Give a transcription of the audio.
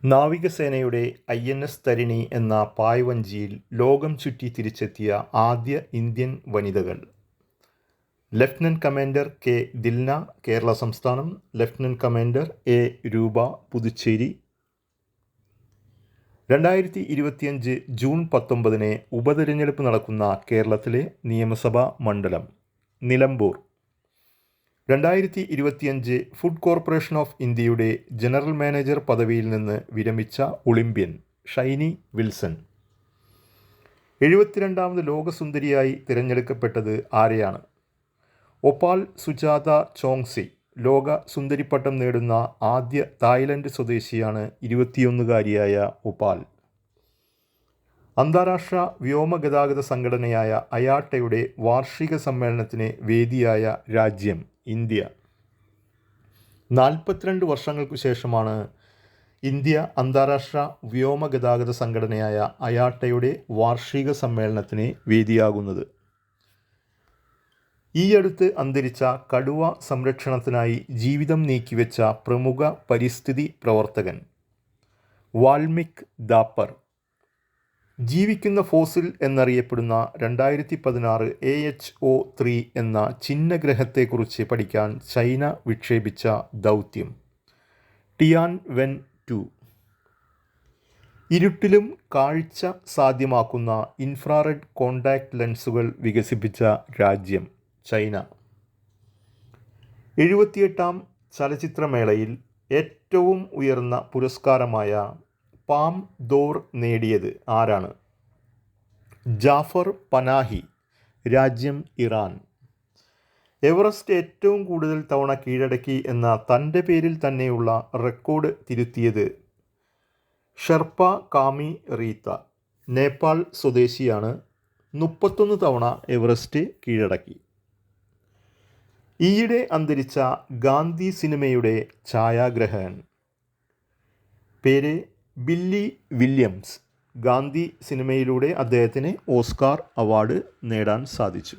നാവികസേനയുടെ INS തരിണി എന്ന പായ്വഞ്ചിയിൽ ലോകം ചുറ്റി തിരിച്ചെത്തിയ ആദ്യ ഇന്ത്യൻ വനിതകൾ. Lieutenant commander K. Dilna, Kerala സംസ്ഥാനം. Lieutenant commander A. Roopa, Puducherry. 2025 June 19 ഉപതെരഞ്ഞെടുപ്പ് നടക്കുന്ന കേരളത്തിലെ നിയമസഭാ മണ്ഡലം നിലമ്പൂർ. 2025 ഫുഡ് കോർപ്പറേഷൻ ഓഫ് ഇന്ത്യയുടെ ജനറൽ മാനേജർ പദവിയിൽ നിന്ന് വിരമിച്ച ഒളിമ്പ്യൻ ഷൈനി വിൽസൺ. 72ാമത് ലോകസുന്ദരിയായി തിരഞ്ഞെടുക്കപ്പെട്ടത് ആരെയാണ്? ഒപാൽ സുജാത ചോങ്സി. ലോക സുന്ദരിപ്പട്ടം നേടുന്ന ആദ്യ തായ്ലൻഡ് സ്വദേശിയാണ് 21-കാരിയായ ഒപാൽ. അന്താരാഷ്ട്ര വ്യോമഗതാഗത സംഘടനയായ അയാട്ടയുടെ വാർഷിക സമ്മേളനത്തിന് വേദിയായ രാജ്യം ഇന്ത്യ. 42 വർഷങ്ങൾക്കു ശേഷമാണ് ഇന്ത്യ അന്താരാഷ്ട്ര വ്യോമഗതാഗത സംഘടനയായ അയാട്ടയുടെ വാർഷിക സമ്മേളനത്തിന് വേദിയാകുന്നത്. ഈയടുത്ത് അന്തരിച്ച കടുവ സംരക്ഷണത്തിനായി ജീവിതം നീക്കിവെച്ച പ്രമുഖ പരിസ്ഥിതി പ്രവർത്തകൻ വാൽമീക് ദാപ്പർ. ജീവിക്കുന്ന ഫോസിൽ എന്നറിയപ്പെടുന്ന 2016 AHO-3 എന്ന ചിഹ്നഗ്രഹത്തെക്കുറിച്ച് പഠിക്കാൻ ചൈന വിക്ഷേപിച്ച ദൗത്യം ടിയാൻവെൻ-2. ഇരുട്ടിലും കാഴ്ച സാധ്യമാക്കുന്ന ഇൻഫ്രാറെഡ് കോണ്ടാക്ട് ലെൻസുകൾ വികസിപ്പിച്ച രാജ്യം ചൈന. 78ാം ചലച്ചിത്രമേളയിൽ ഏറ്റവും ഉയർന്ന പുരസ്കാരമായ പാം ദോർ നേടിയത് ആരാണ്? ജാഫർ പനാഹി, രാജ്യം ഇറാൻ. എവറസ്റ്റ് ഏറ്റവും കൂടുതൽ തവണ കീഴടക്കി എന്ന തൻ്റെ പേരിൽ തന്നെയുള്ള റെക്കോർഡ് തിരുത്തിയത് ഷെർപ്പ കാമി റീത്ത, നേപ്പാൾ സ്വദേശിയാണ്. 31 തവണ എവറസ്റ്റ് കീഴടക്കി. ഈയിടെ അന്തരിച്ച ഗാന്ധി സിനിമയുടെ ഛായാഗ്രഹകൻ പേര് ബില്ലി വില്യംസ്. ഗാന്ധി സിനിമയിലൂടെ അദ്ദേഹത്തിന് ഓസ്കാർ അവാർഡ് നേടാൻ സാധിച്ചു.